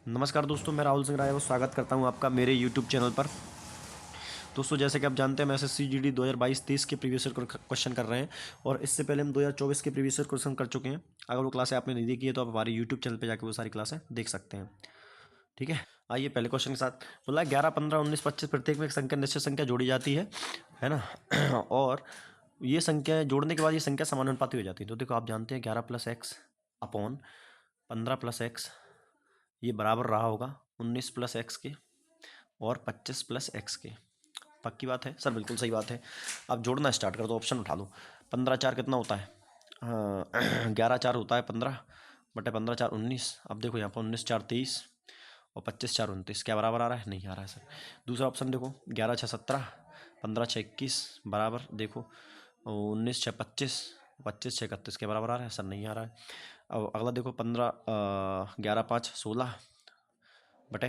नमस्कार दोस्तों, मैं राहुल सिंह राय स्वागत करता हूं आपका मेरे YouTube चैनल पर। दोस्तों, जैसे कि आप जानते हैं, मैं एसएससी जीडी 2022-23 के प्रीवियस ईयर क्वेश्चन कर रहे हैं और इससे पहले हम 2024 के प्रीवियस ईयर क्वेश्चन कर चुके हैं। अगर वो क्लासें आपने नहीं देखी है तो आप हमारे YouTube चैनल पर जाकर वो सारी क्लासें देख सकते हैं। ठीक है, आइए पहले क्वेश्चन के साथ। बोला 11, 15, 19, 25 प्रत्येक में एक संख्या निश्चित संख्या जोड़ी जाती है ना। और ये संख्या जोड़ने के बाद ये संख्या समानुपाती हो जाती है। तो देखो, आप जानते हैं 11+x अपॉन 15+x ये बराबर रहा होगा 19+x के और 25+x के। पक्की बात है सर? बिल्कुल सही बात है। अब जोड़ना स्टार्ट कर दो, ऑप्शन उठा दो। 15×4 कितना होता है? 11×4 होता है 15 बटे 15×4 19। अब देखो यहाँ पर 19×4 23 और 25×4 29। क्या बराबर आ रहा है? नहीं आ रहा है सर। दूसरा ऑप्शन देखो, 11×6 17, 15×6 21 बराबर देखो 19×6 25, 25×6 31 के बराबर आ रहा है सर? नहीं आ रहा है। अब अगला देखो 11×5 16 बटे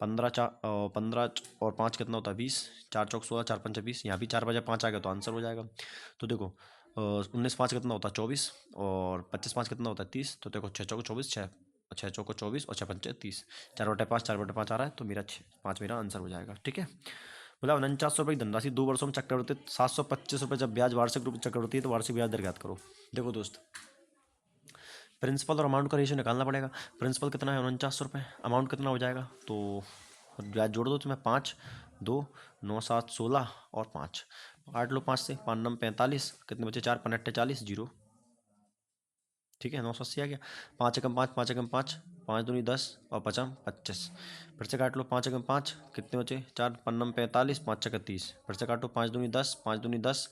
15 और 5 कितना होता है? 20, 4×4 16, 4×5 20। यहाँ भी 4×5 आ गया तो आंसर हो जाएगा। तो देखो 19×5 कितना होता है? 24 और 25×5 कितना होता है? 30। तो देखो 6×4 24, 6×4 24 और 6×5 30। 4/5 4/5 आ रहा है तो मेरा 5 मेरा आंसर हो जाएगा। ठीक है, बोला 49 रुपये की धनराशि 2 वर्षों में चक्रवृद्धि 725 रुपये जब ब्याज वार्षिक रूप से चक्रवृद्धि है तो वार्षिक ब्याज दर ज्ञात करो। देखो दोस्त, प्रिंसिपल और अमाउंट का रेशियो निकालना पड़ेगा। प्रिंसिपल कितना है? 49 रुपये। अमाउंट कितना हो जाएगा? तो ब्याज जोड़ दो तुम्हें 5 2 9 7 16 और 5 काट लो 5 से 5 9 45 कितने बचे? 4 5 8 40 जीरो। ठीक है, 980 आ गया। 5 एकम 5 5 एकम 5 5 दूनी 10 और 5 25। फिर से काट लो 5 एकम 5 कितने बचे? 4 5 9 45 5 छक्का 30। फिर से काटो 5 दूनी 10 5 दूनी 10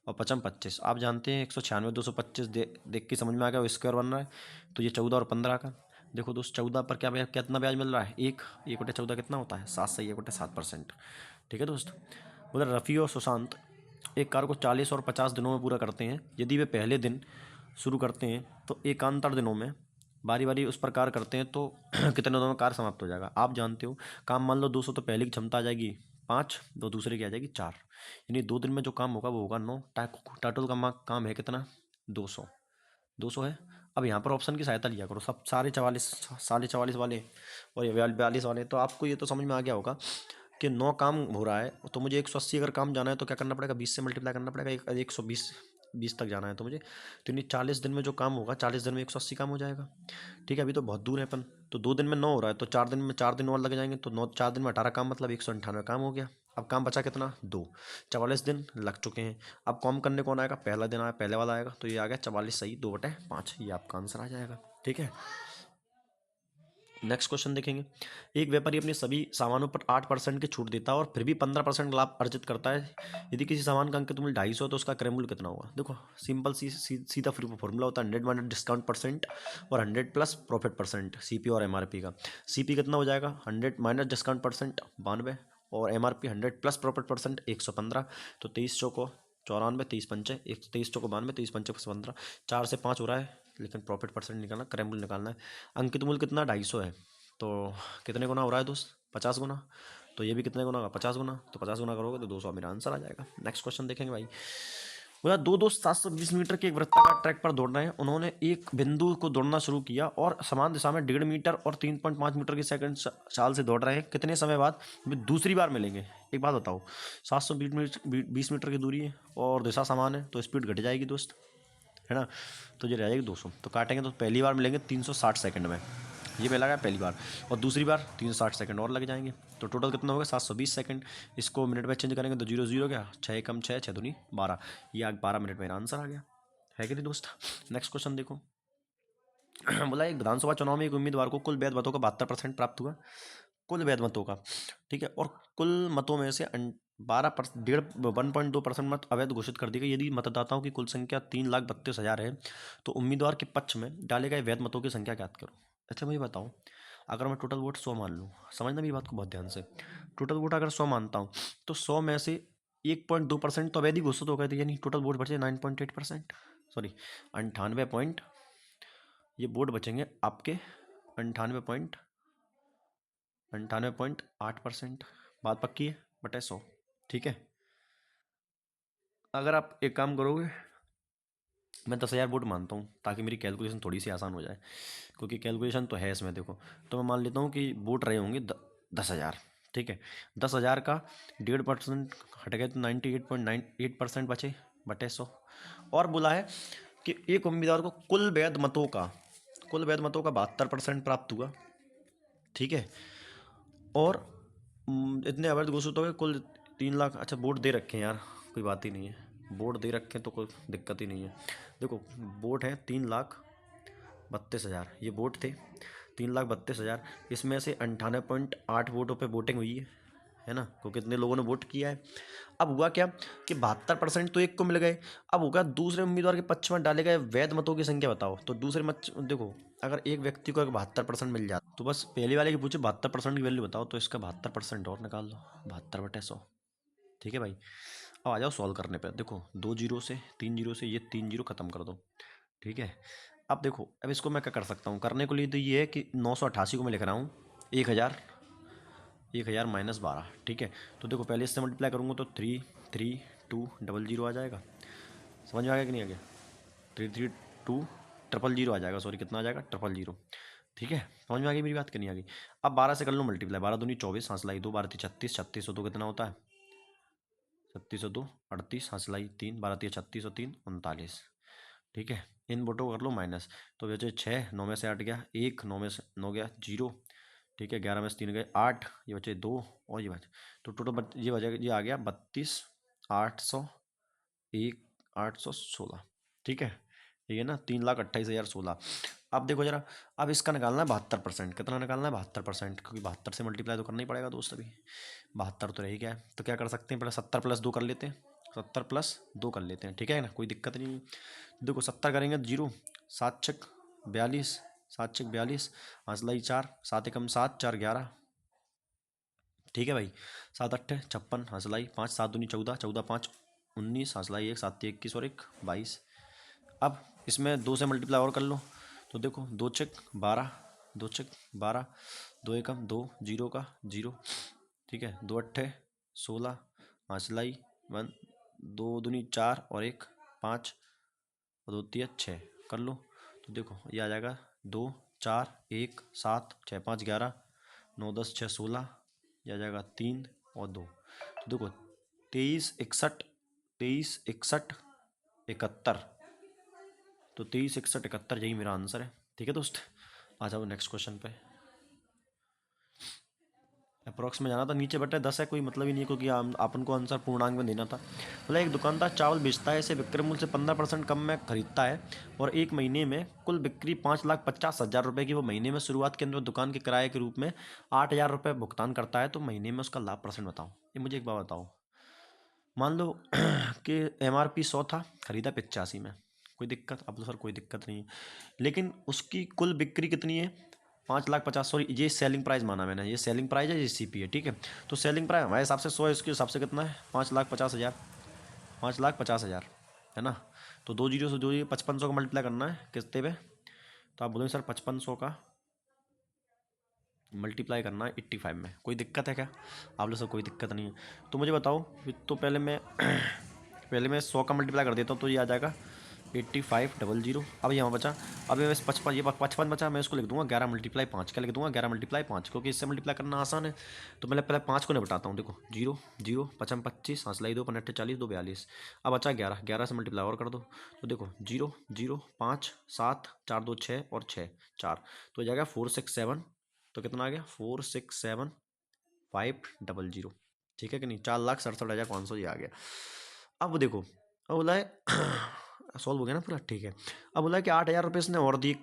और 5 25। आप जानते हैं 196 225 देख के समझ में आ गया, स्क्वायर बन रहा है तो ये 14 और 15 का। देखो दोस्त, 14 पर क्या ब्याज, कितना ब्याज मिल रहा है? 1/14 कितना होता है? 7 से 1/7%। ठीक है दोस्त, उधर रफ़ी और सुशांत एक कार्य को 40 और 50 दिनों में पूरा करते हैं। यदि वे पहले दिन शुरू करते हैं तो एकांतर दिनों में बारी बारी उस पर कार्य करते हैं तो कितने दिनों में कार्य समाप्त हो जाएगा? आप जानते हो, काम मान लो 200 तो पहले की क्षमता आ जाएगी 5, तो दूसरे की आ जाएगी 4। यानी 2 दिन में जो काम होगा वो होगा 9। टोटल का काम है कितना? 200। 200 है। अब यहाँ पर ऑप्शन की सहायता लिया करो, सब सारे 44 44 वाले और ये 42 वाले। तो आपको ये तो समझ में आ गया होगा कि 9 काम हो रहा है तो मुझे 180 अगर काम जाना है तो क्या करना पड़ेगा? 20 से मल्टीप्लाई करना पड़ेगा। 120 तक जाना है तो मुझे, तो यानी 40 दिन में जो काम होगा 40 दिन में 180 काम हो जाएगा। ठीक है, अभी तो बहुत दूर है अपन। तो 2 दिन में 9 हो रहा है तो 4 दिन में 4 दिन और लग जाएंगे तो 9 4 दिन में 18 काम, मतलब 198 काम हो गया। अब काम बचा कितना? 2। 44 दिन लग चुके हैं। अब काम करने कौन आएगा? पहला दिन आया, पहले वाला आएगा तो ये आ गया 44 सही 2/5। ये आपका आंसर आ जाएगा। ठीक है, नेक्स्ट क्वेश्चन देखेंगे। एक व्यापारी अपने सभी सामानों पर 8% की छूट देता है और फिर भी 15% लाभ अर्जित करता है। यदि किसी सामान का अंकित मूल्य 250 तो उसका क्रय मूल्य कितना होगा? देखो, सिंपल सीधा फॉर्मूला होता है 100 माइनस डिस्काउंट परसेंट और 100 प्लस प्रॉफिट परसेंट, सीपी और एमआरपी का। सीपी कितना हो जाएगा? 100 माइनस डिस्काउंट परसेंट 92 और एमआरपी 100 प्लस प्रॉफिट परसेंट 115। तो 23 चौको 94, 23 पंचे 23 चौको 92, 23 पंचे 15। 4 से 5 हो रहा है लेकिन प्रॉफिट परसेंट निकालना, क्रय मूल्य निकालना है। अंकित मूल्य कितना? 250 है तो कितने गुना हो रहा है दोस्त? 50 गुना। तो ये भी कितने गुना होगा? 50 गुना। तो 50 गुना करोगे तो 200 मेरा आंसर आ जाएगा। नेक्स्ट क्वेश्चन देखेंगे भाई। बोला दो दोस्त 720 मीटर के एक वृत्ताकार ट्रैक पर दौड़ रहे हैं। उन्होंने एक बिंदु को दौड़ना शुरू किया और समान दिशा में 1.5 मीटर और 3.5 मीटर की सेकंड चाल से दौड़ रहे हैं। कितने समय बाद वे दूसरी बार मिलेंगे? एक बात बताओ, 720 मीटर की दूरी है और दिशा समान है तो स्पीड घट जाएगी दोस्त, है ना। तो ये रह जाएगी 200। तो काटेंगे तो पहली बार मिलेंगे 360 सेकंड में, ये मिला गया पहली बार, और दूसरी बार 360 सेकंड और लग जाएंगे। तो टोटल कितना होगा? 720 सेकंड। इसको मिनट में चेंज करेंगे तो 0 0 गया, 6 कम 6 6 दूनी 12। ये 12 मिनट मेरा आंसर आ गया, है कि नहीं दोस्त। नेक्स्ट क्वेश्चन देखो। बोला एक विधानसभा चुनाव में एक उम्मीदवार को कुल वैध मतों का 72% प्राप्त हुआ, कुल वैध मतों का। ठीक है, और कुल मतों में से 1.2% मत अवैध घोषित कर दी गई। यदि मतदाताओं की कुल संख्या 3,32,000 है तो उम्मीदवार के पक्ष में डाले गए वैध मतों की संख्या ज्ञात करो। अच्छा मुझे बताओ, अगर मैं टोटल वोट 100 मान लूँ, समझना मेरी बात को बहुत ध्यान से। टोटल वोट अगर 100 मानता हूँ तो 100 में से 1.2% तो अवैध ही घोषित हो गए थे, यानी टोटल वोट बचे 9.8%, सॉरी 98 पॉइंट, ये वोट बचेंगे आपके 98.8%। बात पक्की है? बटे 100। ठीक है, अगर आप एक काम करोगे मैं 10,000 वोट मानता हूँ ताकि मेरी कैलकुलेशन थोड़ी सी आसान हो जाए, क्योंकि कैलकुलेशन तो है इसमें। देखो, तो मैं मान लेता हूँ कि वोट रहे होंगे 10,000। ठीक है, 10,000 का 1.5% हट गए तो 98.98% बचे, बटे 100। और बोला है कि एक उम्मीदवार को कुल वैध मतों का 72% प्राप्त हुआ। ठीक है, और इतने अवैध घोषित हो गए कुल 3 लाख। अच्छा, वोट दे रखे हैं यार, कोई बात ही नहीं है, वोट दे रखे हैं तो कोई दिक्कत ही नहीं है। देखो, वोट है 3,32,000, ये वोट थे 3,32,000। इसमें से 98.8 वोटों पे वोटिंग हुई है ना, क्योंकि कितने लोगों ने वोट किया है। अब हुआ क्या कि 72% तो एक को मिल गए। अब होगा दूसरे उम्मीदवार के पक्ष में डाले गए वैध मतों की संख्या बताओ। तो दूसरे मत देखो, अगर एक व्यक्ति को अगर 72% मिल जाता तो बस पहले वाले की पूछे 72% की वैल्यू बताओ, तो इसका 72% और निकाल लो, 72/100। ठीक है भाई, अब आ जाओ सॉल्व करने पे। देखो, 2 जीरो से 3 जीरो से ये 3 जीरो खत्म कर दो। ठीक है, अब देखो, अब इसको मैं क्या कर सकता हूँ करने के लिए, तो ये है कि 988 को मैं लिख रहा हूँ 1,000, 1,000 माइनस 12। ठीक है, तो देखो पहले इससे मल्टीप्लाई करूँगा तो 33200 आ जाएगा। समझ में आ गया कि नहीं आ गया? 33200 आ जाएगा, सॉरी कितना आ जाएगा, 000। ठीक है, समझ में आ गई मेरी बात कि नहीं आ गई? अब 12 से कर लो मल्टीप्लाई, 12 दूनी 24, हाथ लाई 2, 12 36, 36 कितना होता है, 36 38, हाथ लाई 3, 12 36 और 3 39। ठीक है, इन वोटों को कर लो माइनस, तो बचे 6, 9 में से 8 गया 1, 9 में से 9 गया 0। ठीक है, 11 में से 3 गए 8, ये बचे 2, और ये बचे, तो टोटल ये बचे, ये आ गया 32,801,816। ठीक है, ठीक है ना, 3,28,016। अब देखो जरा, अब इसका निकालना है 72%। कितना निकालना है? 72%, क्योंकि 72 से मल्टीप्लाई तो करना ही पड़ेगा दोस्त अभी। 72 तो रही क्या है, तो क्या कर सकते हैं, पहले 70 प्लस 2 कर लेते हैं, 70 प्लस 2 कर लेते हैं। ठीक है ना, कोई दिक्कत नहीं है। देखो 70 करेंगे तो 0, 7×6 = 42, 7×6 = 42, हंसलाई 4, 7 एकम 7, 4 11। ठीक है भाई, 7 8 56, हंसलाई 5, 7 दूनी 14, 14 5 19, हंसलाई 1, 7 21 और 1 22। अब इसमें 2 से मल्टीप्लाई और कर लो, तो देखो 2×6 = 12, 2×6 = 12, 2 एकम 2, 0 का 0। ठीक है, 2 8 16, हंसलाई 1, 2 दूनी 4 और 1 5, और 2 3 6 कर लो, तो देखो ये आ जाएगा 2 4 1 7 6 5 11, 9 10 6 16, ये आ जाएगा 3 और 2। तो देखो 23 61, 23 61 71, तो 23 61 71 यही मेरा आंसर है। ठीक है दोस्त, आ जाओ नेक्स्ट क्वेश्चन पे। अप्रॉक्स में जाना था, नीचे बटे 10 है, कोई मतलब ही नहीं है, क्योंकि अपन को आंसर पूर्णांक में देना था। मतलब एक दुकानदार चावल बेचता है, इसे विक्रय मूल्य से 15% कम में खरीदता है, और एक महीने में कुल बिक्री 5,50,000 रुपये की। वो महीने में शुरुआत के अंदर दुकान के किराए के रूप में 8,000 रुपये भुगतान करता है, तो महीने में उसका लाभ परसेंट बताओ। ये मुझे एक बात बताओ, मान लो कि MRP 100 था, खरीदा 85 में, कोई दिक्कत? अब तो सर कोई दिक्कत नहीं है, लेकिन उसकी कुल बिक्री कितनी है, 5,50,000। सॉरी, ये सेलिंग प्राइस माना मैंने, ये सेलिंग प्राइस है, ये CP है। ठीक है, तो सेलिंग प्राइस हमारे हिसाब से 100 है, इसके हिसाब से कितना है, 5,50,000, 5,50,000 है ना। तो 2 जीरो से 2 5500 का मल्टीप्लाई करना है कितने पे, तो आप बोलोगे सर 5500 का मल्टीप्लाई करना है 85 में, कोई दिक्कत है क्या? आप लोग सब कोई दिक्कत नहीं है, तो मुझे बताओ। तो पहले मैं 100 का मल्टीप्लाई कर देता हूँ, तो ये आ जाएगा 8500। अब यहाँ बचा, अब ये 55, ये 55 बचा, मैं इसको लिख दूंगा 11×5, क्या लिख दूंगा, 11×5, क्योंकि इससे मल्टीप्लाई करना आसान है। तो मैं पहले 5 को नहीं बताता हूँ, देखो 0 0 55 25, हंसलाई 2 15 40 2 42। अब बचा 11, 11 से मल्टीप्लाई और कर दो, तो देखो 0 0 5 7 4 2 6 और 6 4, तो हो जाएगा 467। तो कितना आ गया, 467,500। ठीक है कि नहीं, 4,67,500 ये आ गया। अब देखो, अब बोला है सॉल्व हो गया ना पूरा। ठीक है, अब बोला है कि 8,000 रुपये इसने और दिए।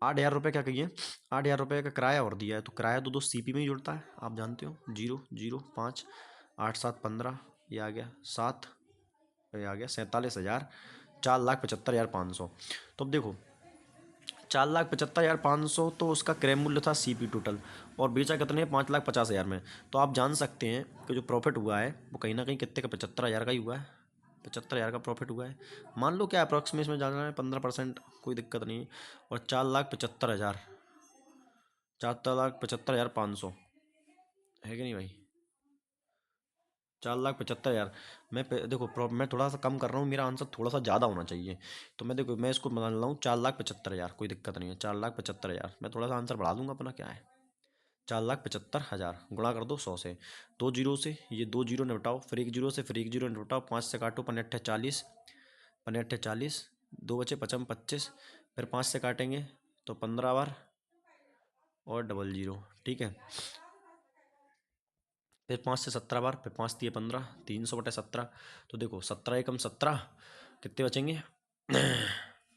8,000 रुपये क्या कहिए, 8,000 रुपये का किराया और दिया है, तो किराया तो CP में ही जुड़ता है, आप जानते हो। 0 0 5 8 7 15, ये आ गया 7, ये आ गया 47,000, 4,75,500। तो अब देखो 4,75,500 तो उसका क्रय मूल्य था CP टोटल, और बेचा कितने, 5,50,000 में। तो आप जान सकते हैं कि जो प्रॉफिट हुआ है वो कहीं ना कहीं कितने का, 75,000 का ही हुआ है। 75,000 का प्रॉफिट हुआ है, मान लो क्या अप्रॉक्सीमेट में जाना है 15%, कोई दिक्कत नहीं। और 4,75,000, 4,75,500 है कि नहीं भाई, 4,75,000। देखो मैं थोड़ा सा कम कर रहा हूँ, मेरा आंसर थोड़ा सा ज़्यादा होना चाहिए। तो मैं देखो मैं इसको मान रहा हूँ 4,75,000, कोई दिक्कत नहीं है। 4,75,000 मैं थोड़ा सा आंसर बढ़ा दूंगा अपना, क्या है 4,75,000 गुणा कर दो 100 से, 2 जीरो से, ये 2 जीरो निपटाओ, फिर 1 जीरो से, फिर 1 जीरो निपटाओ, 5 से काटो, 5 अट्ठे 40, 5 अट्ठे 40, 2 बचे 25, फिर 5 से काटेंगे तो 15 बार और डबल जीरो। ठीक है, फिर 5 से 17 बार, फिर 5 × 3 = 15, 300/17। तो देखो 17 एकम 17, कितने बचेंगे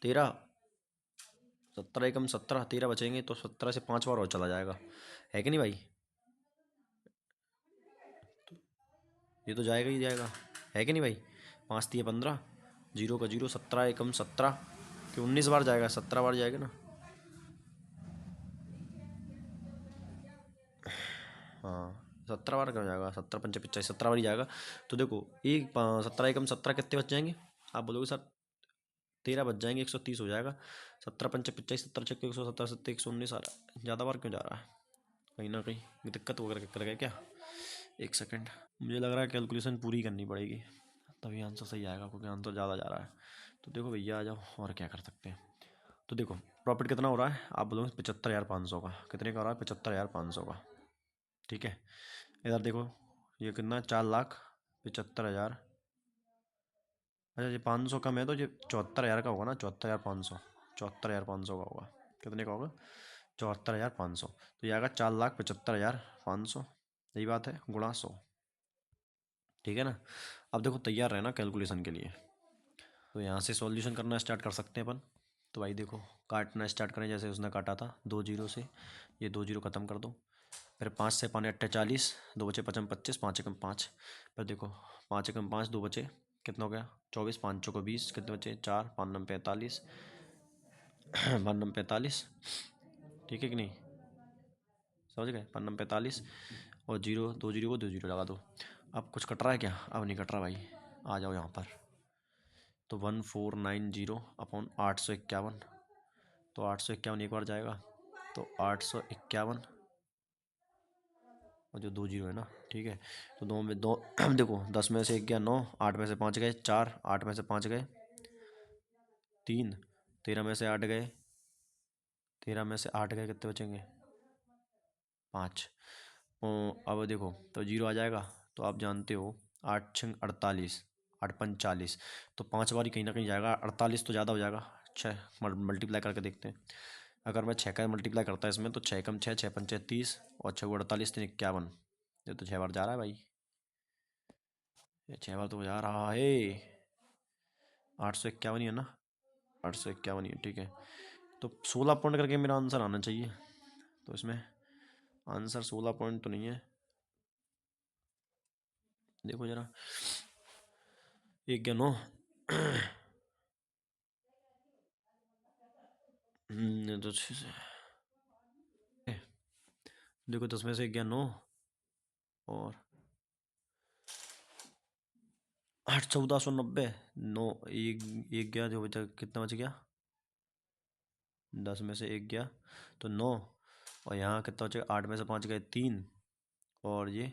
13, 17 एकम 17, 13 बचेंगे। तो 17 से 5 बार और चला जाएगा, है कि नहीं भाई? ये तो जाएगा ही जाएगा, है कि नहीं भाई? 5 × 3 = 15, जीरो का जीरो, 17 एकम 17 कि 19 बार जाएगा, 17 बार जाएगा ना। हाँ 17 बार क्यों जाएगा, 17 × 5 = 45, 17 बार ही जाएगा। तो देखो 17 एकम 17 कितने बच जाएंगे? आप बोलोगे सर 13 बच जाएंगे, 130 हो जाएगा। 17 × 5 = 45, 17 × 6 = 117, 7 119 आ रहा है। ज़्यादा बार क्यों जा रहा है? कहीं ना कहीं ये दिक्कत वगैरह कर गया क्या? एक सेकंड, मुझे लग रहा है कैलकुलेशन पूरी करनी पड़ेगी, तभी आंसर सही आएगा, क्योंकि आंसर ज़्यादा जा रहा है। तो देखो भैया आ जाओ, और क्या कर सकते हैं। तो देखो प्रॉफिट कितना हो रहा है, आप बोलोगे 75,500 का। कितने का हो रहा है? 75,500 का। ठीक है, इधर देखो ये कितना, 4,75,000। अच्छा ये 500 कम है, तो ये 74,000 का होगा ना, 74,500, 74,500 का होगा। कितने का होगा? 74,500। तो ये आएगा 4,75,500, यही बात है, गुणा 100। ठीक है ना? अब देखो तैयार रहना कैलकुलेशन के लिए। तो यहाँ से सॉल्यूशन करना स्टार्ट कर सकते हैं अपन। तो भाई देखो काटना स्टार्ट करें, जैसे उसने काटा था 2 जीरो से, ये 2 जीरो ख़त्म कर दो। फिर 5 से 5 × 8 = 40, 2 बचे 25, 5 एकम 5। फिर देखो 5 एकम 5, 2 बचे, कितना हो गया 24, 5 चौको 20, कितने बचे 4, 5 9 45, 5 9 45। ठीक है कि नहीं? समझ गए? 5 9 45 और जीरो, 2 जीरो को 2 जीरो लगा दो। अब कुछ कट रहा है क्या? अब नहीं कट रहा भाई, आ जाओ यहाँ पर। तो 1490/851, तो 851 एक बार जाएगा, तो 851 और जो 2 जीरो है ना। ठीक है, तो दो में दो देखो 10 में से 1 गया 9, 8 में से 5 गए 4, 8 में से 5 गए 3, 13 में से 8 गए, 13 में से 8 गए, कितने बचेंगे 5। अब देखो तो जीरो आ जाएगा। तो आप जानते हो 8 × 6 = 48, 8 × 5 = 40, तो 5 बार ही कहीं ना कहीं जाएगा। 48 तो ज़्यादा हो जाएगा, 6 मल्टीप्लाई करके देखते हैं। अगर मैं 6 का मल्टीप्लाई करता है इसमें, तो 6 × 6 = 6 × 5 = 30 और 6 × 48 = 51। ये तो 6 बार जा रहा है भाई, ये 6 बार तो जा रहा है। 851 ही है ना, 851 ही है। ठीक है, तो 16 पॉइंट करके मेरा आंसर आना चाहिए। तो इसमें आंसर 16 पॉइंट तो नहीं है, देखो जरा, 1 गया 9, तो 6 से देखो 10 में से 1 गया 9 और 8 1490, 9 एक गया, जो बचा कितना बच गया, 10 में से 1 गया तो 9, और यहाँ कितना बचेगा, 8 में से 5 गए 3, और ये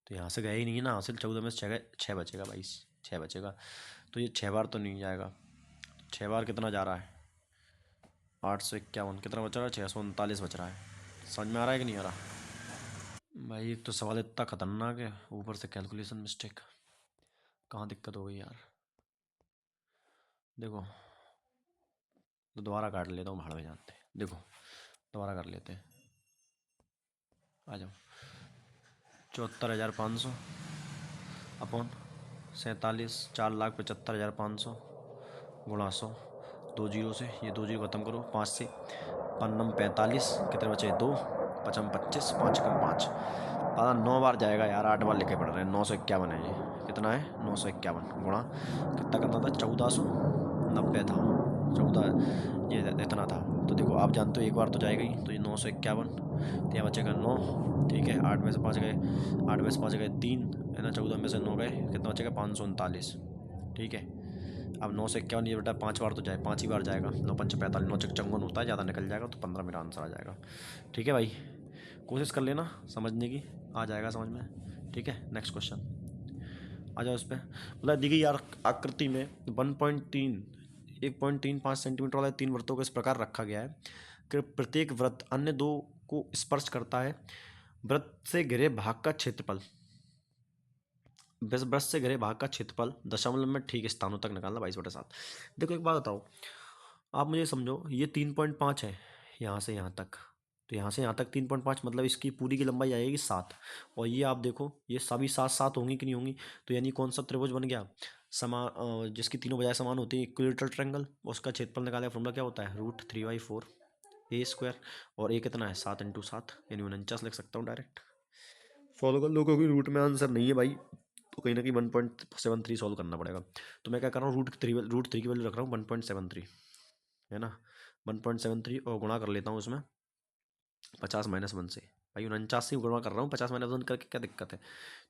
तो यहाँ से गया ही नहीं है ना हासिल। 14 में से 6 गए, 6 बचेगा भाई, 6 बचेगा। तो ये 6 बार तो नहीं जाएगा। 6 बार कितना जा रहा है, 851, कितना बच रहा है, 639 बच रहा है। समझ में आ रहा है कि नहीं आ रहा भाई? एक तो सवाल इतना खतरनाक है, ऊपर से कैलकुलेशन मिस्टेक, कहाँ दिक्कत हो गई यार। देखो तो दोबारा काट लेता हूँ, भाड़ में जानते हैं। देखो दोबारा कर लेते हैं, आ जाओ। 74,500 अपॉन 47, 4,75,500 गुणा 100, 2 जीरो से, ये 2 जीरो ख़त्म करो, 5 से 5 45, कितने बचे 2, 5 25, 5 कम 5, पता 9 बार जाएगा यार, 8 बार लिखे पड़ रहे हैं। 951 है ये, कितना है 951 गुणा कितना करना था, 1490 था, 14 ये इतना था। तो देखो आप जानते हो एक बार तो जाएगा ही, तो ये 951, तो यहाँ बचेगा 9। ठीक है, 8 में से 5 गए, 8 में से 5 गए 3 है ना, 14 में से 9 गए, कितना बचेगा 539। ठीक है, अब 951 ये बेटा 5 बार तो जाए, 5 ही बार जाएगा, 9 5 45, 9 चक चंगन होता है, ज़्यादा निकल जाएगा, तो 15 मेरा आंसर आ जाएगा। ठीक है भाई, कोशिश कर लेना समझने की, आ जाएगा समझ में। ठीक है, नेक्स्ट क्वेश्चन आ जाओ इस पर। मतलब दी गई यार आकृति में 1.35 सेंटीमीटर वाले 3 वृत्तों को इस प्रकार रखा गया है कि प्रत्येक वृत्त अन्य 2 को स्पर्श करता है। वृत्त से घिरे भाग का क्षेत्रफल, वृत्त से घिरे भाग का क्षेत्रफल दशमलव में ठीक स्थानों तक निकालना 22/7। देखो एक बात बताओ, आप मुझे समझो, ये 3.5 है यहाँ से यहाँ तक, तो यहाँ से यहाँ तक 3.5 मतलब इसकी पूरी की लंबाई आएगी 7। और ये आप देखो ये सभी 7 होंगी कि नहीं होंगी, तो यानी कौन सा त्रिभुज बन गया समान, जिसकी तीनों बजाय समान होती है, इक्विलेटरल ट्रायंगल। उसका क्षेत्रफल निकालने का फॉर्मूला क्या होता है, √3/4 ए स्क्वायर। और ए कितना है 7 × 7 यानी 49 लिख सकता हूँ डायरेक्ट। फॉलो कर लो क्योंकि रूट में आंसर नहीं है भाई, तो कहीं ना कहीं 1.73 सॉल्व करना पड़ेगा। तो मैं क्या कर रहा हूँ, √3 की वैल्यू रख रहा हूँ 1.73, है ना, 1.73 और गुणा कर लेता हूँ उसमें 50 - 1 से। भाई 49 से गुणा कर रहा हूँ, 50 - 1 करके क्या दिक्कत है।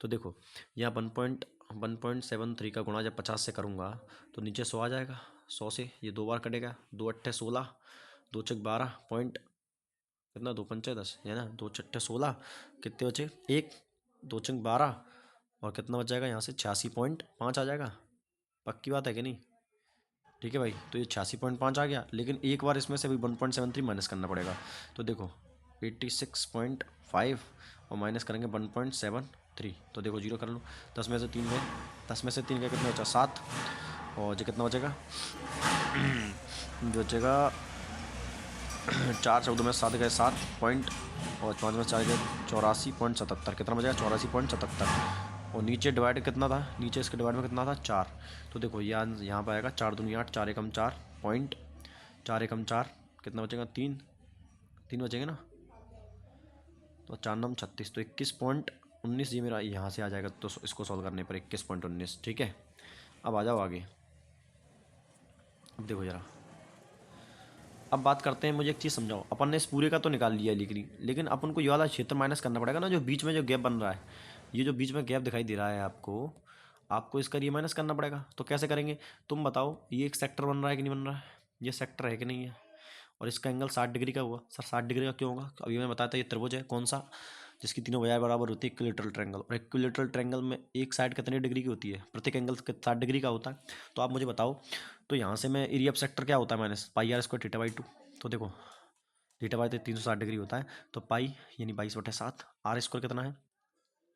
तो देखो यहाँ 1.73 का गुणा जब 50 से करूँगा तो नीचे 100 आ जाएगा। 100 से ये 2 बार कटेगा, 2 अट्ठे 16, 2 छक 12 पॉइंट कितना, 2 पंचे 10, है ना, 2 छट्टे 16, कितने बचे 1, 2 छक 12 और कितना बच जाएगा यहाँ से 86.5 आ जाएगा। पक्की बात है कि नहीं, ठीक है भाई। तो ये 86.5 आ गया, लेकिन एक बार इसमें से भी 1.73 माइनस करना पड़ेगा। तो देखो 86.5 और माइनस करेंगे 1.73, तो देखो जीरो कर लो, 10 में से 3 गए, 10 में से 3 गए कितना बचा 7, और जो कितना बचेगा बचेगा 4 14 में 7 गए 7 पॉइंट, और 5 में 4 गए 84.77, कितना बचेगा 84.77। और नीचे डिवाइड कितना था, नीचे इसके डिवाइड में कितना था 4। तो देखो यहाँ पर आएगा 4 दूनी 8, 4 एकम 4 पॉइंट, 4 एकम 4 कितना बचेगा 3, 3 बचेंगे ना, तो 4 9 36, तो 21.19 ये मेरा यहाँ से आ जाएगा। तो इसको सॉल्व करने पर 21.19, ठीक है। अब आ जाओ आगे, अब देखो ज़रा, अब बात करते हैं, मुझे एक चीज़ समझाओ, अपन ने इस पूरे का तो निकाल लिया लेकिन अपन को ये वाला क्षेत्र माइनस करना पड़ेगा ना, जो बीच में जो गैप बन रहा है, ये जो बीच में गैप दिखाई दे रहा है आपको, आपको इसका ये माइनस करना पड़ेगा। तो कैसे करेंगे तुम बताओ, ये एक सेक्टर बन रहा है कि नहीं बन रहा है, ये सेक्टर है कि नहीं है, और इसका एंगल 60 डिग्री का हुआ। सर 60 डिग्री का क्यों होगा, अभी मैं बताया था ये त्रिभुज है कौन सा, जिसकी तीनों भुजाएं बराबर होती है, इक्विलेटरल ट्रायंगल। और इक्विलेटरल ट्रायंगल में एक साइड कितने डिग्री की होती है, प्रत्येक एंगल 60 डिग्री का होता है। तो आप मुझे बताओ, तो यहाँ से मैं एरिया ऑफ सेक्टर क्या होता है माइनस πr² θ/2। तो देखो θ/2 360 डिग्री होता है, तो पाई यानी 22/7, r² कितना है,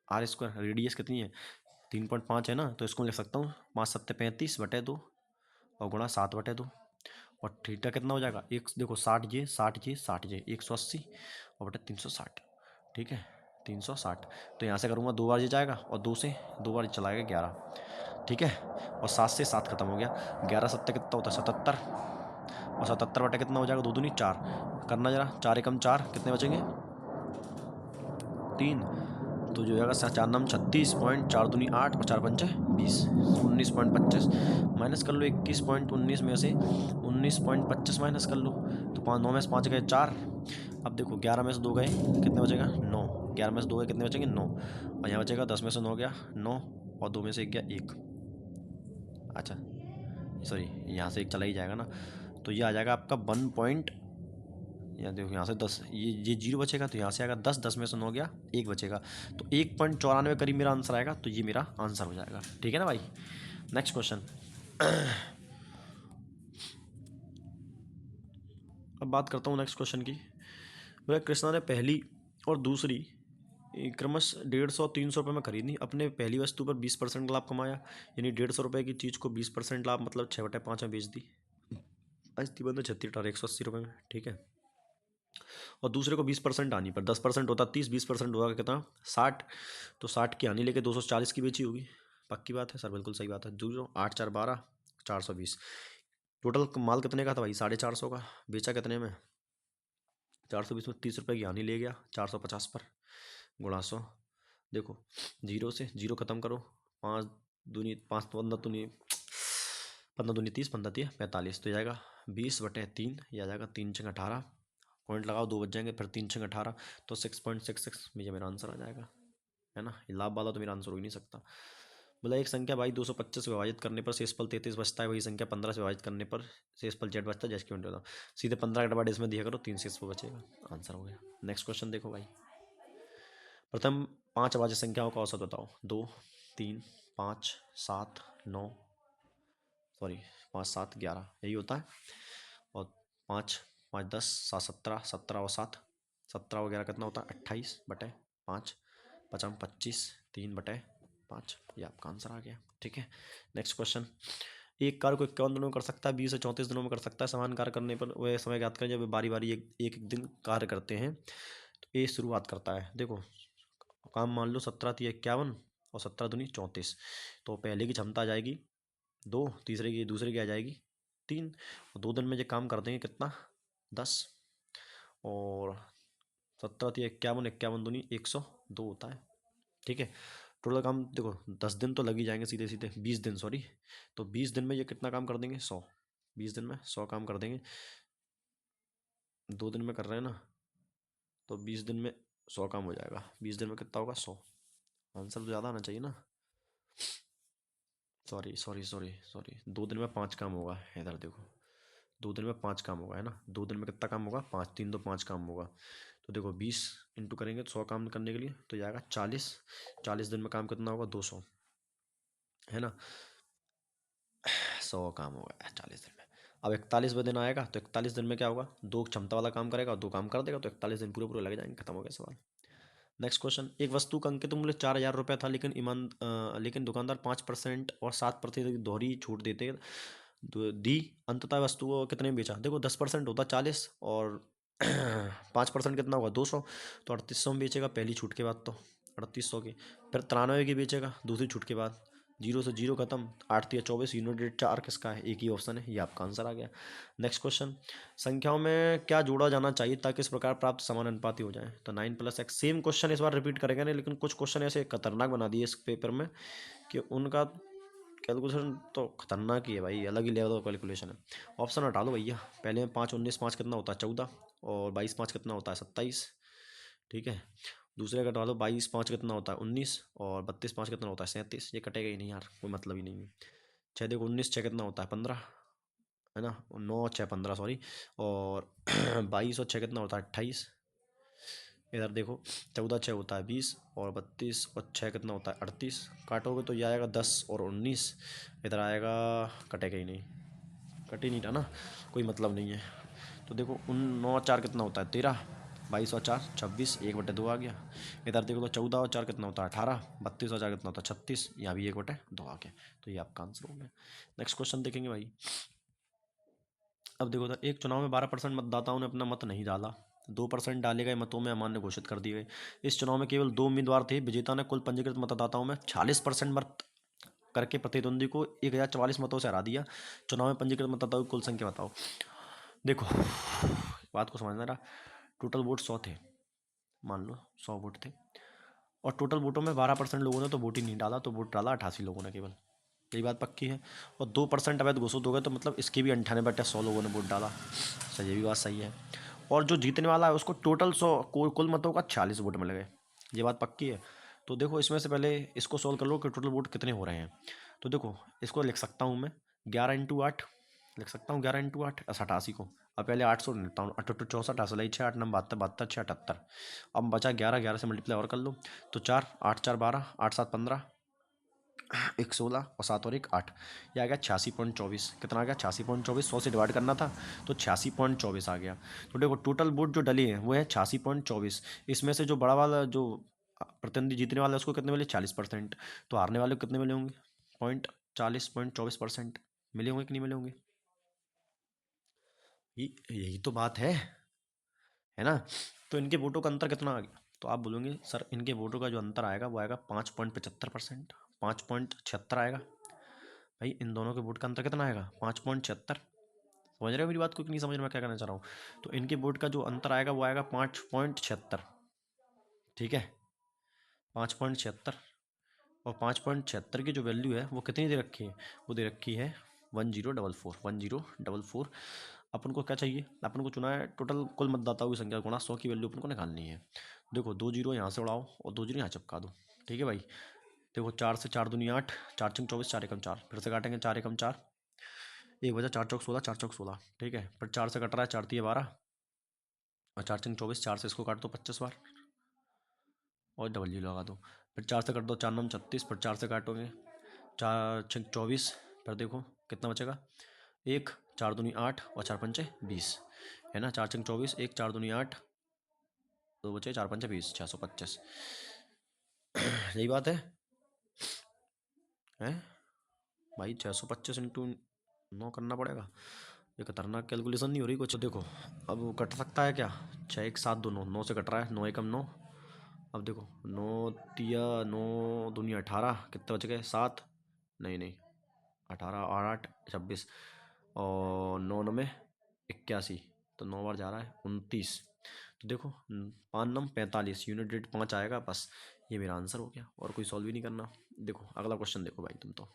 r², रेडियस कितनी है 3.5 है ना, तो इसको लिख सकता हूँ 5 7 35/2 और गुणा 7/2। और थीटा कितना हो जाएगा, एक देखो 60 ये 60 ये 60 ये 180 और बटे 360, ठीक है 360। तो यहाँ से करूँगा 2 बार ये जाएगा और 2 से 2 बार चला गया 11, ठीक है। और 7 से 7 खत्म हो गया, 11 7 कितना होता है 77, और 77 बटे कितना हो जाएगा 2 दूनी 4, करना जरा 4 एकम 4 कितने बचेंगे 3, तो जो जाएगा 4 9 36 पॉइंट, 4 दूनी 8 और 4 पंचे 20, 19.25 माइनस कर लो 21.19 में से 19.25 माइनस कर लो, तो 5 9 में से 5 गए 4। अब देखो 11 में से 2 गए कितने बचेगा 9, 11 में से 2 गए कितने बचेंगे 9, और यहाँ बचेगा 10 में से 9 गया 9 और 2 में से 1 गया 1, अच्छा सॉरी यहाँ से 1 चला ही जाएगा ना, तो ये आ जाएगा आपका 1 पॉइंट, यहाँ देखो यहाँ से 10 ये 0 बचेगा, तो यहाँ से आएगा 10, 10 में से 9 गया 1 बचेगा, तो 1.94 करीब मेरा आंसर आएगा, तो ये मेरा आंसर हो जाएगा, ठीक है ना भाई। नेक्स्ट क्वेश्चन अब बात करता हूँ नेक्स्ट क्वेश्चन की। वह कृष्णा ने पहली और दूसरी क्रमश 150 और 300 रुपये में खरीदनी, अपने पहली वस्तु पर 20% लाभ कमाया, यानी 150 रुपये की चीज़ को 20% लाभ मतलब 6/5 में बेच दी, बंद 36 180 रुपये में, ठीक है। और दूसरे को 20% आनी पर 10% होता 30, 20% होगा कितना 60, तो 60 की आनी लेके 240 की बेची होगी। पक्की बात है सर, बिल्कुल सही बात है। 0 8 4 12 420, टोटल माल कितने का था भाई 450 का, बेचा कितने में 420 में 30 रुपये की हानि ले गया 450 पर, गुणा 100। देखो 0 से 0 खत्म करो, 5 दूनी 5 15 दूनी 15 दूनी 30 15 3 45, तो जाएगा 20/3, यह आ जाएगा 3 6 18, पॉइंट लगाओ 2 बच जाएंगे, फिर 3 6 18, तो 6.66 में मेरा आंसर आ जाएगा, है ना। लाभ वाला तो मेरा आंसर हो ही नहीं सकता। मतलब एक संख्या भाई 225 से विभाजित करने पर शेषफल 33 बचता है, वही संख्या 15 से विभाजित करने पर शेषफल z बचता है, जैसे कि होता सीधे 15 का डिवाइड इसमें दिया करो 3 शेषफल बचेगा, आंसर हो गया। नेक्स्ट क्वेश्चन देखो भाई, प्रथम 5 अभाज्य संख्याओं का औसत बताओ। 2, 3, 5, 7, 9, सॉरी 5, 7, 11 यही होता है। और 5, 5, 10, 7, 17, 17 और 7, 17 वगैरह कितना होता है 28/5, 5, 25, 3/5, ये आपका आंसर आ गया। ठीक है, नेक्स्ट क्वेश्चन। एक कार्य को 51 दिनों में कर सकता है, 20 से 34 दिनों में कर सकता है। समान कार्य करने पर वह समय ज्ञात करें जब बारी बारी एक एक दिन कार्य करते हैं। तो ए शुरुआत करता है। देखो काम मान लो 17×3 = 51 और 17×2 = 34। तो पहले की क्षमता आ जाएगी 2, दूसरे की आ जाएगी 3, और 2 दिन में ये काम कर देंगे कितना 10। और 17×3 = 51, 51×2 = 102 होता है। ठीक है, टोटल काम देखो 10 दिन तो लग ही जाएंगे सीधे सीधे, 20 दिन सॉरी। तो 20 दिन में ये कितना काम कर देंगे 100, 20 दिन में 100 काम कर देंगे। 2 दिन में कर रहे हैं ना, तो 20 दिन में 100 काम हो जाएगा। 20 दिन में कितना होगा 100। आंसर तो ज़्यादा आना चाहिए ना, सॉरी सॉरी सॉरी सॉरी। 2 दिन में 5 काम होगा, इधर देखो 2 दिन में 5 काम होगा है ना। 2 दिन में कितना काम होगा 5, 3 तो 5 काम होगा। तो देखो 20 इंटू करेंगे 100 काम करने के लिए तो जाएगा 40। 40 दिन में काम कितना होगा 200 है ना। 100 काम होगा 40 दिन में। अब 41वां दिन आएगा तो 41 दिन में क्या होगा, 2 क्षमता वाला काम करेगा और 2 काम कर देगा, तो 41 दिन पूरे पूरे लग जाएंगे, खत्म हो गया सवाल। Next question. एक वस्तु का अंकित मूल्य 4,000 रुपये था, लेकिन दुकानदार 5% और 7% की दोहरी छूट देते दी। अंततः वस्तु को कितने में बेचा। देखो 10% होता 40 और 5% कितना होगा 200, तो 3800 में बेचेगा पहली छूट के बाद, तो 3800 की। फिर 93 की बेचेगा दूसरी छूट के बाद। 0 से 0 खत्म, 8×3 = 24, यूनिट रेट 4 किसका है, एक ही ऑप्शन है, ये आपका आंसर आ गया। Next question. संख्याओं में क्या जोड़ा जाना चाहिए ताकि इस प्रकार प्राप्त समानुपाती हो जाए। तो 9+x। सेम क्वेश्चन इस बार रिपीट करेंगे नहीं, लेकिन कुछ क्वेश्चन ऐसे खतरनाक बना दिए इस पेपर में कि उनका कैलकुलेशन तो खतरनाक ही है भाई, अलग ही लेवल का कैलकुलेशन है। ऑप्शन हटा लो भैया। पहले में 5, 19, 5 कितना होता है 14, और 22, 5 कितना होता है 27। ठीक है, दूसरे कटवा लो। 22, 5 कितना होता है 19, और 32, 5 कितना होता है 37। ये कटेगा ही नहीं यार, कोई मतलब ही नहीं है। 6 देखो 19, 6 कितना होता है 15 है ना, 9, 6, 15 सॉरी। और 22 और 6 कितना होता है 28। इधर देखो 14, 6 होता है 20, और 32 और 6 कितना होता है 38। काटोगे तो ये आएगा 10 और 19। इधर आएगा, कटेगा ही नहीं, कट ही नहीं रहा ना, कोई मतलब नहीं है। तो देखो 9 और 4 कितना होता है 13, 22 और 4 26, 1/2 आ गया। इधर देखो तो 14 और 4 कितना होता है 18, 32 और 4 कितना होता है 36, यहाँ भी 1/2 आ गया। तो ये आपका आंसर हो गया। नेक्स्ट क्वेश्चन देखेंगे भाई। अब देखो तो एक चुनाव में 12% मतदाताओं ने अपना मत नहीं डाला, 2% डाले गए मतों में अमान्य घोषित कर दिए गए। इस चुनाव में केवल 2 उम्मीदवार थे। विजेता ने कुल पंजीकृत मतदाताओं में 46% मत करके प्रतिद्वंदी को 1044 मतों से हरा दिया। चुनाव में पंजीकृत मतदाताओं की कुल संख्या बताओ। देखो बात को समझना रहा, टोटल वोट 100 थे, मान लो 100 वोट थे, और टोटल वोटों में 12% लोगों ने तो वोट ही नहीं डाला, तो वोट डाला 88 लोगों ने केवल, यही बात पक्की है। और 2% अवैध घोषित हो गए, तो मतलब इसके भी 98/100 लोगों ने वोट डाला। सही, ये भी बात सही है। और जो जीतने वाला है उसको टोटल 100 कुल मतों का 46 वोट मिल गए, ये बात पक्की है। तो देखो इसमें से पहले इसको सॉल्व कर लो कि टोटल वोट कितने हो रहे हैं। तो देखो इसको लिख सकता हूँ मैं 11×8 लिख सकता हूँ, 11×8 88 को। अब पहले 800 लिखता हूँ, 8 8 64, 8 6 8 9 72, 72 6 78। अब बचा 11, 11 से मल्टीप्लाई और कर लो, तो 4 8 4 12, 8 7 15, 1 16 और 7 और 1 8, ये आ गया 86.24। कितना आ गया 86.24, 100 से डिवाइड करना था तो 86.24 आ गया। तो देखो टोटल वोट जो डली है वो है 86.24। इसमें से जो बड़ा वाला जो प्रतिनिधि जीतने वाला है उसको कितने मिले 40%, तो हारने वाले को कितने मिले होंगे 0.40% मिले होंगे कि नहीं मिले होंगे। यही तो बात है ना। तो इनके वोटों का अंतर कितना आ गया, तो आप बोलोगे सर इनके वोटों का जो अंतर आएगा वो आएगा 5.75%, 5.76 आएगा। भाई इन दोनों के वोट का अंतर कितना आएगा 5.76। समझ रहे हो मेरी बात को कि नहीं समझ रहे मैं क्या कहना चाह रहा हूँ। तो इनके वोट का जो अंतर आएगा वो आएगा 5.76। ठीक है, 5.76। और 5.76 की जो वैल्यू है वो कितनी दे रखी है, वो दे रखी है 1044, 1044। अपन को क्या चाहिए, अपन को चुना है टोटल कुल मतदाताओं की संख्या गुणा 100 की वैल्यू अपन को निकालनी है। देखो 2 जीरो यहाँ से उड़ाओ और 2 जीरो यहाँ चिपका दो। ठीक है भाई, देखो 4 से 4 दूनी 8, 4 छंग 24, 4 एकम 4, फिर से काटेंगे 4 एकम 4, 1 बजा 4 चौक 16, 4 चौक 16। ठीक है, फिर 4 से कट रहा है 4 तिये 12, और 4 छंग 24, 4 से इसको काट दो 25 बार, और डबल जीरो लगा दो, फिर 4 से काट दो, 4 9 36, फिर 4 से काटोगे 4 6 24, फिर देखो कितना बचेगा, 1 4 दूनी 8 और 4 पंचे 20, है ना। 4 6 24, 1 4 दूनी 8, दो बचे 4 पंचे 20, 625। यही बात है भाई। 625 इंटू 9 करना पड़ेगा, ये खतरनाक कैलकुलेशन नहीं हो रही कुछ। देखो अब वो कट सकता है क्या, 6 1 7 2 9, 9 से कट रहा है, 9 एकम 9। अब देखो 9 तिया 9 दूनी 18, कितने बच गए 7, नहीं नहीं 18 और 8 26, और 9 9 में 81, तो 9 बार जा रहा है 29। तो देखो 5 9 45, यूनिट रेट 5 आएगा बस। ये मेरा आंसर हो गया, और कोई सॉल्व ही नहीं करना। देखो अगला क्वेश्चन देखो भाई, तुम तो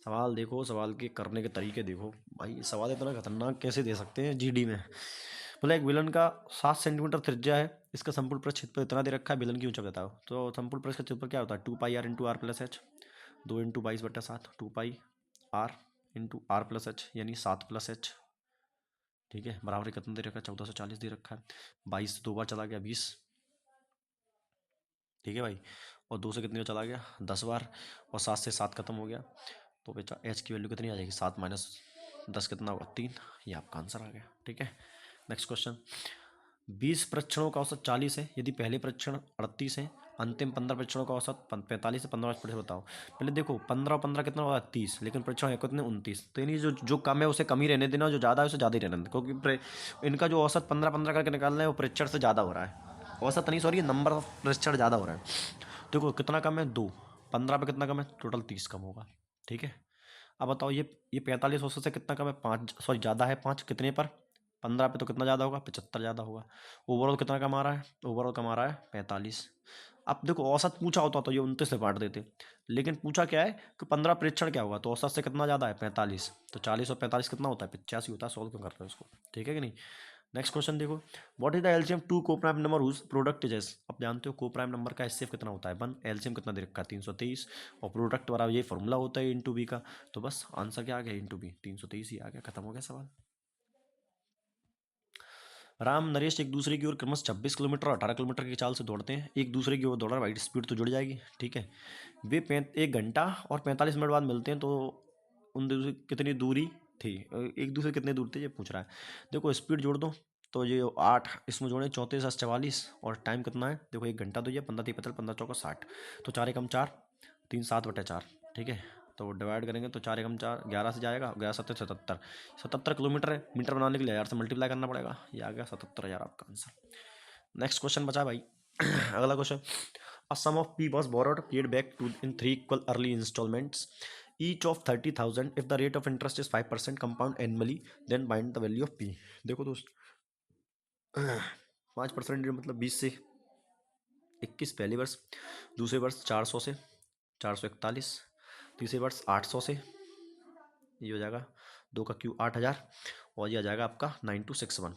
सवाल देखो, सवाल के करने के तरीके देखो भाई। सवाल इतना खतरनाक कैसे दे सकते हैं जीडी में। बोला एक विलन का 7 सेंटीमीटर त्रिज्या है, इसका संपूर्ण पृष्ठ क्षेत्रफल इतना दे रखा है, विलन की ऊंचाई बताओ। तो संपूर्ण पृष्ठ का क्षेत्रफल क्या होता है, 2 pi r into r plus h, 2 into 22/7, 2 pi r into r plus h, यानी 7 + h। ठीक है, बराबर कितना दे रखा है, 1440 दे रखा है। 22 से 2 बार चला गया 20, ठीक है भाई। और 2 से कितनी बार चला गया 10 बार, और 7 से 7 खत्म हो गया, तो बेटा एच की वैल्यू कितनी आ जाएगी, 7 - 10 कितना होगा 3। ये आपका आंसर आ गया। ठीक है, नेक्स्ट क्वेश्चन। 20 परीक्षणों का औसत 40 है, यदि पहले परीक्षण 38 है, अंतिम 15 परीक्षणों का औसत 45 से 15 परीक्षण बताओ। पहले देखो 15 15 कितना होगा 30, लेकिन परीक्षण है कितने 29, तो यानी जो कम है उसे कम ही रहने देना, जो ज़्यादा है उसे ज़्यादा ही रहने देना, क्योंकि इनका जो औसत 15 15 करके निकालना है वो परीक्षण से ज़्यादा हो रहा है। औसत नहीं, सॉरी, नंबर ऑफ परीक्षण ज़्यादा हो रहा है। देखो कितना कम है 2, 15 पे कितना कम है, टोटल 30 कम होगा। ठीक है, अब बताओ ये 45 औसत से कितना कम है, 5, सॉरी ज़्यादा है 5, कितने पर 15 पे, तो कितना ज़्यादा होगा 75 ज़्यादा होगा। ओवरऑल कितना कमा रहा है, ओवरऑल कमा रहा है 45। अब देखो औसत पूछा होता तो ये 29 से बांट देते, लेकिन पूछा क्या है कि 15 परीक्षण क्या होगा, तो औसत से कितना ज़्यादा है 45, तो 40 और 45 कितना होता है 85 होता है। सॉल्व क्यों कर रहे हो इसको, ठीक है कि नहीं। नेक्स्ट क्वेश्चन देखो, what is the LCM two coprime number whose product is S. अब जानते हो को प्राइम नंबर का एचसीएफ कितना होता है 1, एलसीएम कितना दे रखा है 323, और प्रोडक्ट वाला ये फॉर्मूला होता है इंटू बी का, तो बस आंसर क्या आ गया इंटू बी, 323 ही आ गया, खत्म हो गया सवाल। राम नरेश एक दूसरे की ओर क्रमश 26 किलोमीटर और 18 किलोमीटर की चाल से दौड़ते हैं, एक दूसरे की ओर दौड़ रहा है, स्पीड तो जुड़ जाएगी। ठीक है, वे 1 घंटा और 45 मिनट बाद मिलते हैं, तो उन दूसरी कितनी दूरी थी, एक दूसरे कितने दूर थे ये पूछ रहा है। देखो स्पीड जोड़ दो, तो ये 8 इसमें जोड़े 34 44, और टाइम कितना है देखो 1 घंटा, तो ये 15 3 55 15 चौका 60, तो 4 एकम 4, 3 7/4। ठीक है, तो डिवाइड करेंगे तो 4 एकम 4 11 से जाएगा, 11 7 77, 77 किलोमीटर है। मीटर बनाने के लिए 1000 से मल्टीप्लाई करना पड़ेगा, ये आ गया 77,000 आपका आंसर। नेक्स्ट क्वेश्चन बचा भाई। अगला question, a sum of P was borrowed paid back to in 3 equal early installments each of 30,000 if the rate of interest is 5% compound annually then find the value of p। देखो दोस्त 5% मतलब 20 से 21 पहले वर्ष, दूसरे वर्ष 400 से 441, तीसरे वर्ष 800 से, ये हो जाएगा 2 का क्यू 8000, और ये आ जाएगा आपका 9261।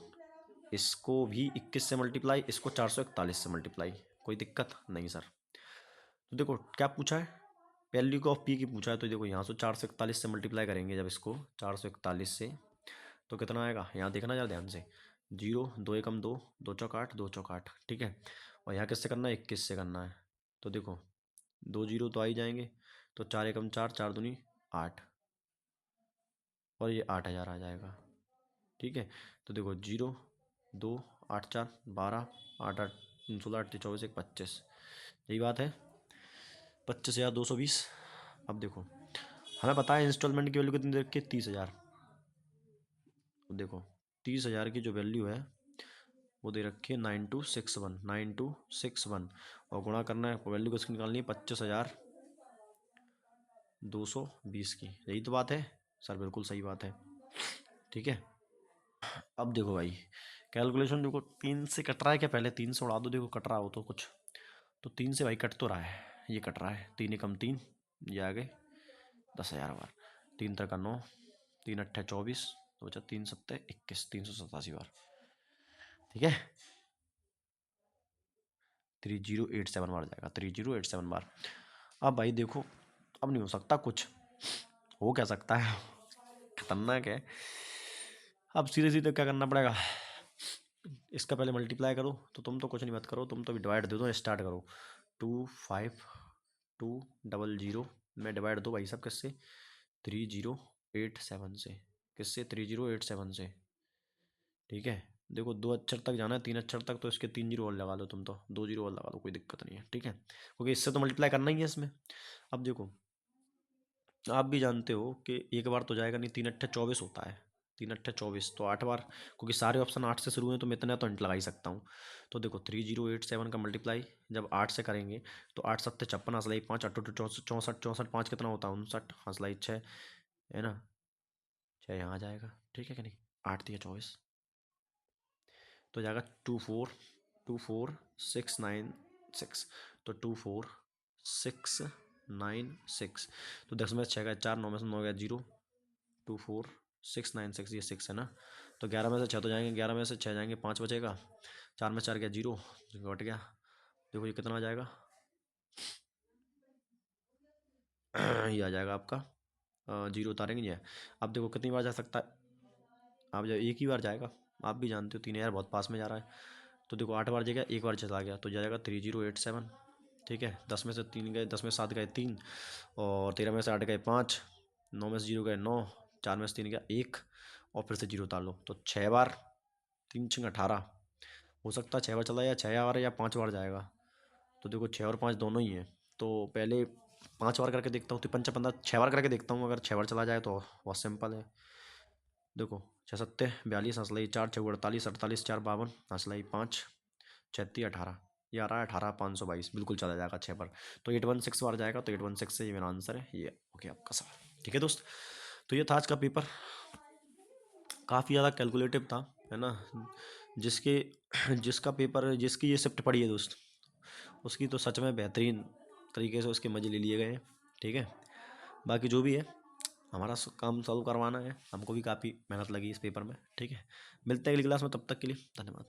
इसको भी 21 से मल्टीप्लाई, इसको 441 से मल्टीप्लाई, कोई दिक्कत नहीं सर। तो देखो क्या पूछा है, वैल्यू ऑफ पी की पूछा है, तो देखो यहाँ से 441 से मल्टीप्लाई करेंगे जब इसको 441 से, तो कितना आएगा, यहाँ देखना यार ध्यान से, 0 2 एकम 2, 2 चौक 8, 2 चौक 8। ठीक है, और यहाँ किससे करना है 21 से करना है, तो देखो 2 0 तो आ ही जाएंगे, तो 4 एकम 4, 4 दूनी 8, और ये 8000 आ जाएगा। ठीक है, तो देखो 0 2 8 4 12, 8 8 16 8 24 1 25, यही बात है 25,220। अब देखो हमें पता है इंस्टॉलमेंट की वैल्यू कितनी दे रखी है 30,000, तो देखो 30,000 की जो वैल्यू है वो दे रखी है 9261, 9261, और गुणा करना है, वैल्यू किसकी निकालनी है 25,220 की, यही तो बात है सर, बिल्कुल सही बात है। ठीक है, अब देखो भाई कैलकुलेशन, देखो 3 से कट रहा है क्या, पहले 3 से उड़ा दो, देखो कट रहा हो तो कुछ, तो 3 से भाई कट तो रहा है, ये कट रहा है, 3 एकम 3, ये आ गए 10,000 बार, 3 3 9, 3 8 24, तो बचा 3 7 21, 387 बार। ठीक है, 3087 बार जाएगा, 3087 बार। अब भाई देखो अब नहीं हो सकता कुछ, हो क्या सकता है, खतरनाक है। अब सीधे सीधे क्या करना पड़ेगा, इसका पहले मल्टीप्लाई करो, तो तुम तो कुछ नहीं मत करो, तुम तो डिवाइड दे दो, स्टार्ट करो। 25200 में डिवाइड दो भाई साहब किससे, 3087 से। किससे, 3087 से। ठीक है, देखो 2 अक्षर तक जाना है, 3 अक्षर तक, तो इसके 3 जीरो और लगा लो तुम, तो 2 जीरो और लगा लो, कोई दिक्कत नहीं है। ठीक है, क्योंकि इससे तो मल्टीप्लाई करना ही है इसमें। अब देखो, आप भी जानते हो कि एक बार तो जाएगा नहीं, 3 अट्ठे 24 होता है, 3 अट्ठे 24, तो 8 बार, क्योंकि सारे ऑप्शन 8 से शुरू हैं, तो मैं इतना तो इंट लगा ही सकता हूँ। तो देखो 3087 का मल्टीप्लाई जब 8 से करेंगे, तो 8 7 56, हंसलाई 5, 8 8 64, 64, 5 कितना होता है, 59, हंसलाई 6, है ना, 6 यहाँ आ जाएगा। ठीक है कि नहीं, 8 3 24, तो जाएगा 242696, तो 24696, तो 10 में से 6 गए 4, 9 में से 9 गया 0, 24696, ये 6 है ना, तो 11 में से 6 तो जाएंगे, 11 में से 6 जाएंगे, 5 बचेगा, 4 में 4 गया 0, घट गया। देखो ये कितना आ जाएगा ये आ जाएगा आपका 0 उतारेंगे ये। अब देखो कितनी बार जा सकता है, आप जब एक ही बार जाएगा, आप भी जानते हो 3000 बहुत पास में जा रहा है, तो देखो 8 बार जाएगा, एक बार चला गया, तो जाएगा 3087। ठीक है, 10 में से 3 गए, 10 में से 7 गए 3, और 13 में से 8 गए 5, 9 में से 0 गए 9, 4 में से 3 गया 1, और फिर से 0 उतार लो, तो 6 बार, 3 6 18, हो सकता है 6 बार चला, या 6 बार या 5 बार जाएगा। तो देखो 6 और 5 दोनों ही हैं, तो पहले 5 बार करके देखता हूँ, तो 5 5 15, 6 बार करके देखता हूँ, अगर 6 बार चला जाए तो बहुत सिंपल है। देखो 6 7 42, हंसलाई 4, 6 48, 48 4 52, हंसलाई 5, 36 18, ये आ रहा है 18 522, बिल्कुल चला जाएगा 6 बार, तो 816 बार जाएगा, तो 816 से ये मेरा आंसर है, ये ओके आपका सवाल। ठीक है दोस्त, तो ये था आज का पेपर, काफ़ी ज़्यादा कैलकुलेटिव था, है ना, जिसके जिसका पेपर, जिसकी ये शिफ्ट पड़ी है दोस्त, उसकी तो सच में बेहतरीन तरीके से उसके मज़े ले लिए गए हैं। ठीक है, बाकी जो भी है, हमारा काम सॉल्व करवाना है, हमको भी काफ़ी मेहनत लगी इस पेपर में। ठीक है, मिलते हैं अगली क्लास में, तब तक के लिए धन्यवाद।